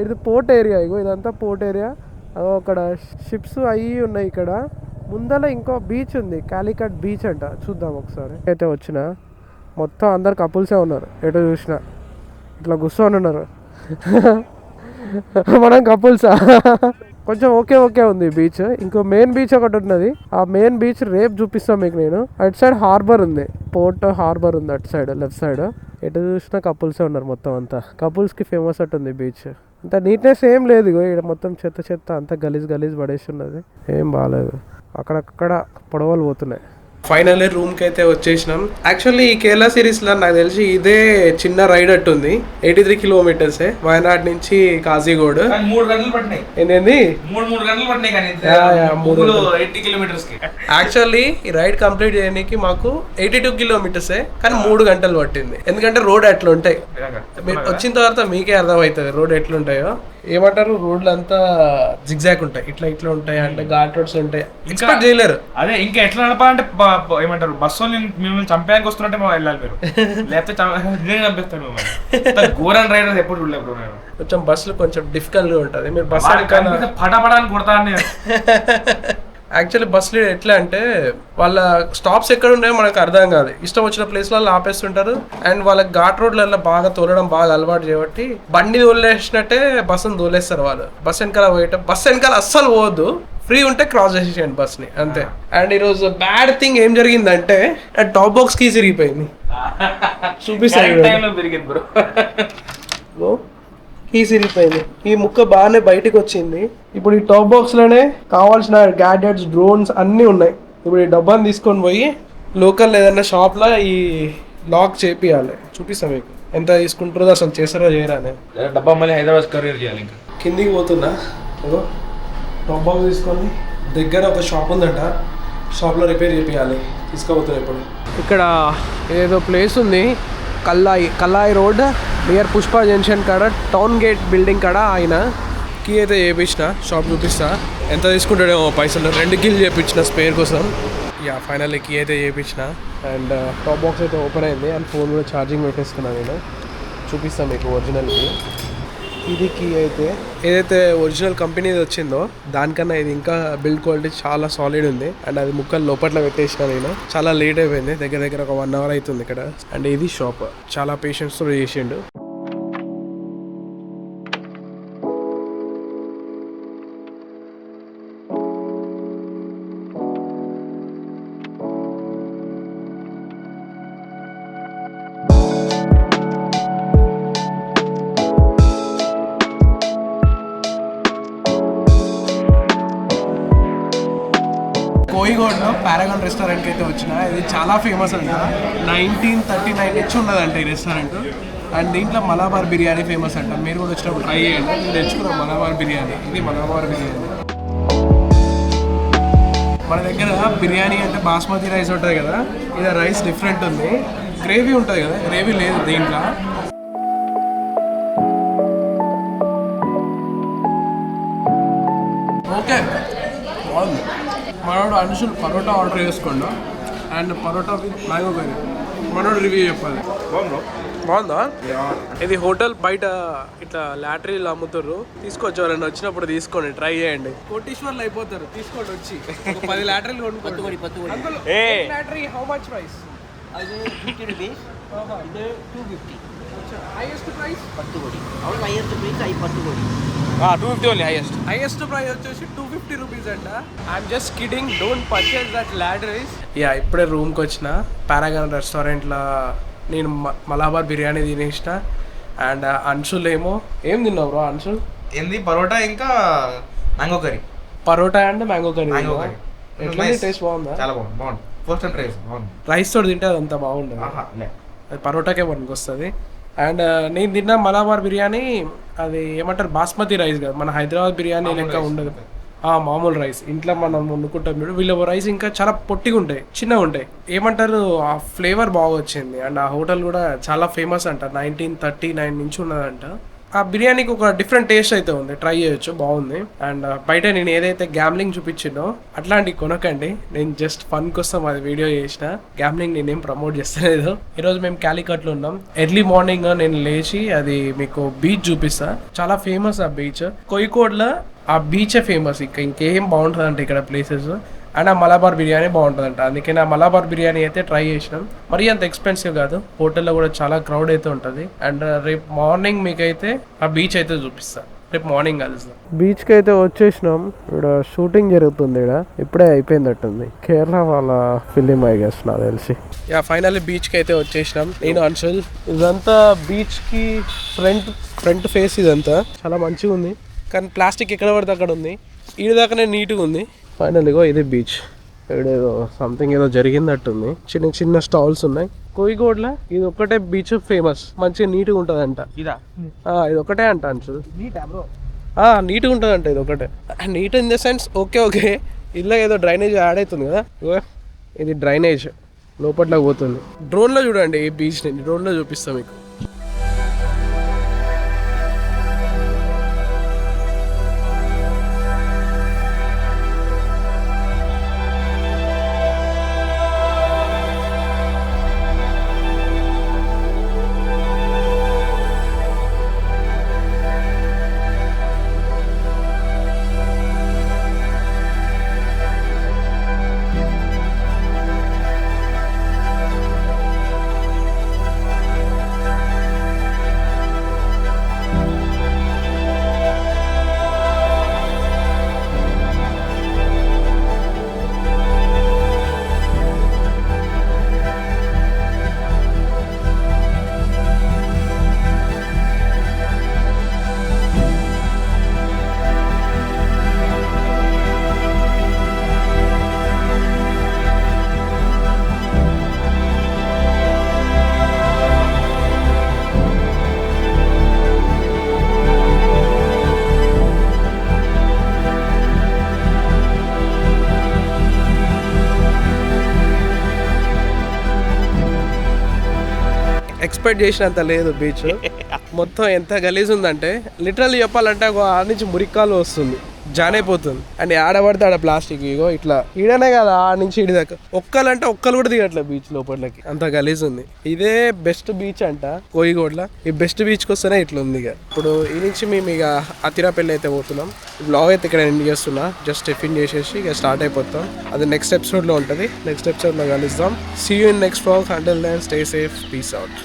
ఇది పోర్ట్ ఏరియా, ఇగో ఇదంతా పోర్ట్ ఏరియా. అక్కడ షిప్స్ అవి ఉన్నాయి. ఇక్కడ ముందర ఇంకో బీచ్ ఉంది, కాలికట్ బీచ్ అంట, చూద్దాం ఒకసారి. అయితే వచ్చిన మొత్తం అందరు కపుల్సే ఉన్నారు, ఎటు చూసినా ఇట్లా కూర్చొని ఉన్నారు. మనం కపుల్సా? కొంచెం ఓకే ఉంది బీచ్. ఇంకో మెయిన్ బీచ్ ఒకటి ఉన్నది, ఆ మెయిన్ బీచ్ రేపు చూపిస్తాను మీకు నేను. అటు సైడ్ హార్బర్ ఉంది, పోర్ట్ హార్బర్ ఉంది అటు సైడ్, లెఫ్ట్ సైడ్. ఎటు చూసినా కపుల్సే ఉన్నారు మొత్తం అంతా. కపుల్స్కి ఫేమస్ అటు ఉంది బీచ్. అంత నీట్నెస్ ఏం లేదు, ఇక్కడ మొత్తం చెత్త అంతా గలీజ్ పడేసి ఉన్నది, ఏం బాగాలేదు. అక్కడక్కడ పొడవలు పోతున్నాయి. ఫైనల్లీ రూమ్కి అయితే వచ్చేసినాం. యాక్చువల్లీ ఈ కేరళ సిరీస్లో నాకు తెలిసి ఇదే చిన్న రైడ్ అట్టుంది. 83 కిలోమీటర్సే వయనాడ్ నుంచి కాజీగోడ్. 3 గంటలు పట్టినాయి. ఏంటండి 3 గంటలు పట్టినాయి కానీ 80 కిలోమీటర్స్ కి. యాక్చువల్లీ ఈ రైడ్ కంప్లీట్ చేయడానికి మాకు 82 కిలోమీటర్సే కానీ 3 గంటలు పట్టింది. ఎందుకంటే రోడ్ అట్లా ఉంటాయి. మీరు వచ్చిన తర్వాత మీకే అర్థమవుతుంది రోడ్ ఎట్లుంటాయో. ఏమంటారు రోడ్లు అంతా జిగ్జాగ్ ఉంటాయి, ఇట్లా ఇట్లా ఉంటాయి, అంటే ఘాట్ రోడ్స్ ఉంటాయి, ఎక్స్పెక్ట్ చేయలేరు. అదే ఇంకా ఎట్లా నడపాలంటే ఏమంటారు బస్సు మిమ్మల్ని చంపడానికి వస్తున్నట్టే వెళ్ళాలి మీరు, లేకపోతే చంపేస్తాను మిమ్మల్ని. ఘోరన్ రైడర్స్ ఎప్పుడు చూడలేదు. కొంచెం బస్సులు కొంచెం డిఫికల్ట్ గా ఉంటుంది. మీరు బస్ పటపడానికి కొడతాను. యాక్చువల్లీ బస్సులు ఎట్లా అంటే వాళ్ళ స్టాప్స్ ఎక్కడ ఉన్నాయో మనకు అర్థం కాదు. ఇష్టం వచ్చిన ప్లేస్లలో ఆపేస్తుంటారు. అండ్ వాళ్ళకి ఘాట్ రోడ్లలో బాగా తోలడం బాగా అలవాటు చేయబట్టి బండి తోలేసినట్టే బస్సును తోలేస్తారు వాళ్ళు. బస్ వెనకాల పోయేట బస్ వెనకాల అస్సలు పోవద్దు, ఫ్రీ ఉంటే క్రాస్ చేసేయండి బస్ ని అంతే. అండ్ ఈరోజు బ్యాడ్ థింగ్ ఏం జరిగిందంటే టాప్ బాక్స్ కీస్ ఇరిగిపోయింది. చూపిస్తాను కీస్ ఇరిగిపోయింది. ఈ ముక్క బాగానే బయటకు వచ్చింది. ఇప్పుడు ఈ టాప్ బాక్స్ లోనే కావాల్సిన గ్యాడ్జెట్స్, డ్రోన్స్ అన్నీ ఉన్నాయి. ఇప్పుడు ఈ డబ్బాని తీసుకొని పోయి లోకల్ ఏదైనా షాప్ లో ఈ లాక్ చేపియాలి. చూపిస్తాం మీకు ఎంత తీసుకుంటారో, అసలు చేస్తారో చేయరా అని. డబ్బా మళ్ళీ హైదరాబాద్ కొరియర్ చేయాలి. ఇంకా కిందికి పోతున్నా, టాప్ బాక్స్ తీసుకొని దగ్గర ఒక షాప్ ఉందంట, షాప్లో రిపేర్ చేయాలి. తీసుకోబోతున్నా ఇప్పుడు. ఇక్కడ ఏదో ప్లేస్ ఉంది, కల్లాయి రోడ్ నియర్ పుష్ప జంక్షన్ కాడ, టౌన్ గేట్ బిల్డింగ్ కాడ. ఆయన కీ అయితే చేయించిన, షాప్ చూపిస్తా ఎంత తీసుకుంటాడేమో పైసలు. 2 కీలు చేయించిన స్పేర్ కోసం. ఫైనల్లీ కీ అయితే చేయించిన. అండ్ టాప్ బాక్స్ అయితే ఓపెన్ అయింది. అండ్ ఫోన్ కూడా ఛార్జింగ్ పెట్టేస్తున్నాను నేను. చూపిస్తాను మీకు ఒరిజినల్ కీ. ఇది కీ అయితే ఏదైతే ఒరిజినల్ కంపెనీది వచ్చిందో దానికన్నా ఇది ఇంకా బిల్డ్ క్వాలిటీ చాలా సాలిడ్ ఉంది. అండ్ అది ముక్కలు లోపట్ల పెట్టేసిన నేను. చాలా లేట్ అయిపోయింది, దగ్గర ఒక 1 అవర్ అవుతుంది ఇక్కడ. అండ్ ఇది షాప్ చాలా పేషెన్స్తో చేసిండు. కోయిగోడ్లో పారాగాన్ రెస్టారెంట్కి అయితే వచ్చిన. ఇది చాలా ఫేమస్ అంట. 1939 నుంచి ఉన్నదంట ఈ రెస్టారెంట్. అండ్ దీంట్లో మలబార్ బిర్యానీ ఫేమస్ అంట. మీరు కూడా వచ్చినప్పుడు ట్రై చేయండి. నేను తెచ్చుకున్నాం మలబార్ బిర్యానీ. ఇది మలబార్ బిర్యానీ. మన దగ్గర బిర్యానీ అంటే బాస్మతి రైస్ ఉంటుంది కదా, ఇది రైస్ డిఫరెంట్ ఉంది. గ్రేవీ ఉంటుంది కదా, గ్రేవీ లేదు దీంట్లో. ఓకే బాగుంది. మనోడు అనుషుల్ పరోటా ఆర్డర్ చేసుకోండు. And parotta with mango curry. మనోడు రివ్యూ చెప్పాలి. బాగుందా? ఇది హోటల్ బయట ఇట్లా లాటరీలు అమ్ముతారు. తీసుకోవచ్చు, ఎవరైనా వచ్చినప్పుడు తీసుకోండి, ట్రై చేయండి. కోటీశ్వర్లు అయిపోతారు. తీసుకోండి వచ్చి 10 లాటరీలు కొనుక్కోండి. Lottery how much price? ಅದು 50 rupees. ಇದು 250. హైయెస్ట్ ప్రైస్ 10 కోడి. అవును హైయెస్ట్ ప్రైస్ 10 కోడి. 250 ఓన్లీ హైయెస్ట్ ప్రైస్ వచ్చేసి 250 రూపీస్ అంట. I'm just kidding, don't purchase that lotteries. ఇప్పుడే రూమ్కి వచ్చిన. పారాగాన్ రెస్టారెంట్లో నేను మలబార్ బిర్యానీ తినేసిన. అండ్ అన్షుల్ ఏమో ఏం తిన్నావు బ్రో? అన్షుల్ ఏంది పరోటా ఇంకా mango curry. Parotta and mango curry. ఎట్లా టేస్ట్ బాగుందా? చాలా బాగుంది. ఫస్ట్ టైం ట్రై చేసాను. బాగుంది. రైస్ తోటి తింటే అదంత బాగుండదు, అది పరోటాకే పనికి వస్తుంది. అండ్ నేను తిన్న మలబార్ బిర్యానీ అది ఏమంటారు బాస్మతి రైస్ కదా, మన హైదరాబాద్ బిర్యానీ లెక్క ఉండదు. మామూలు రైస్ ఇంట్లో మనం వండుకుంటాం చూడు. వీళ్ళ రైస్ ఇంకా చాలా పొట్టిగా ఉంటాయి, చిన్నగా ఉంటాయి. ఏమంటారు ఆ ఫ్లేవర్ బాగా వచ్చింది. అండ్ ఆ హోటల్ కూడా చాలా ఫేమస్ అంట. 1939 నుంచి ఉన్నదంట. ఆ బిర్యానీకి ఒక డిఫరెంట్ టేస్ట్ అయితే ఉంది, ట్రై చేయొచ్చు, బాగుంది. అండ్ బయట నేను ఏదైతే గ్యామ్లింగ్ చూపించిందో అట్లాంటివి కొనకండి. నేను జస్ట్ ఫన్ కోసం అది వీడియో చేసిన. గ్యామ్లింగ్ నేనేం ప్రమోట్ చేస్తలేదు. ఈరోజు మేము క్యాలికట్లో ఉన్నాం. ఎర్లీ మార్నింగ్ నేను లేచి అది మీకు బీచ్ చూపిస్తా. చాలా ఫేమస్ ఆ బీచ్. కోయికోడ్లో ఆ బీచే ఫేమస్. ఇంకేం బాగుంటుంది అంటే ఇక్కడ ప్లేసెస్. అండ్ ఆ మలబార్ బిర్యానీ బాగుంటుందంట. అందుకే నా మలబార్ బిర్యానీ అయితే ట్రై చేసినాం. మరీ అంత ఎక్స్పెన్సివ్ కాదు, హోటల్లో కూడా చాలా క్రౌడ్ అయితే ఉంటుంది. అండ్ రేపు మార్నింగ్ మీకైతే ఆ బీచ్ అయితే చూపిస్తా. రేపు మార్నింగ్ కలుస్తాం. బీచ్కి అయితే వచ్చేసినాం. ఇక్కడ షూటింగ్ జరుగుతుంది. ఇక్కడ ఇప్పుడే అయిపోయిందట్టుంది. కేరళ వాళ్ళ ఫిలిం ఐ గెస్ నాకు తెలిసి. ఫైనల్లీ బీచ్కి అయితే వచ్చేసినాం. నేను అన్షుల్. ఇదంతా బీచ్కి ఫ్రంట్ ఫేస్. ఇదంతా చాలా మంచిగా ఉంది, కానీ ప్లాస్టిక్ ఎక్కడ పడితే అక్కడ ఉంది. ఈ దాకానే నీట్గా ఉంది. ఫైనల్గా ఇది బీచ్. ఏదో సంథింగ్ ఏదో జరిగిందట్టుంది. చిన్న చిన్న స్టాల్స్ ఉన్నాయి. కోయిగోడ్ల ఇది ఒక్కటే బీచ్ ఫేమస్, మంచిగా నీట్గా ఉంటుందంట. ఇది ఒకటే అంట అంచు, నీట్గా ఉంటుందంట. ఇది ఒకటే neat in the sense okay ఇలా ఏదో డ్రైనేజ్ యాడ్ అవుతుంది కదా, ఇది డ్రైనేజ్ లోపట్లోకి పోతుంది. డ్రోన్లో చూడండి ఈ బీచ్ని, డ్రోన్లో చూపిస్తాం మీకు. ఎక్స్పెక్ట్ చేసినంత లేదు బీచ్. మొత్తం ఎంత గలీజ్ ఉందంటే లిటరల్లీ చెప్పాలంటే ఆ నుంచి మురికాలు వస్తుంది, జానైపోతుంది. అండ్ ఆడబడితే ఆడ ప్లాస్టిక్ ఇగో ఇట్లా ఈడనే కదా ఆ నుంచి ఇడి దాకా. ఒక్కలంటే ఒక్కలు కూడా దిగట్లేదు బీచ్ లోపలికి, అంత గలీజ్ ఉంది. ఇదే బెస్ట్ బీచ్ అంట కోయిగోడ్ల. ఈ బెస్ట్ బీచ్కి వస్తేనే ఇట్లా ఉంది. ఇక ఇప్పుడు ఈ నుంచి మేము ఇక అతిరాపల్లి అయితే పోతున్నాం. బ్లాగ్ అయితే ఇక్కడ ఎండ్ చేస్తున్నా, జస్ట్ టిఫిన్ చేసేసి ఇక స్టార్ట్ అయిపోతాం. అది నెక్స్ట్ ఎపిసోడ్లో ఉంటుంది. నెక్స్ట్ ఎపిసోడ్లో కలుద్దాం. See you in next vlog. Until then stay safe, peace out.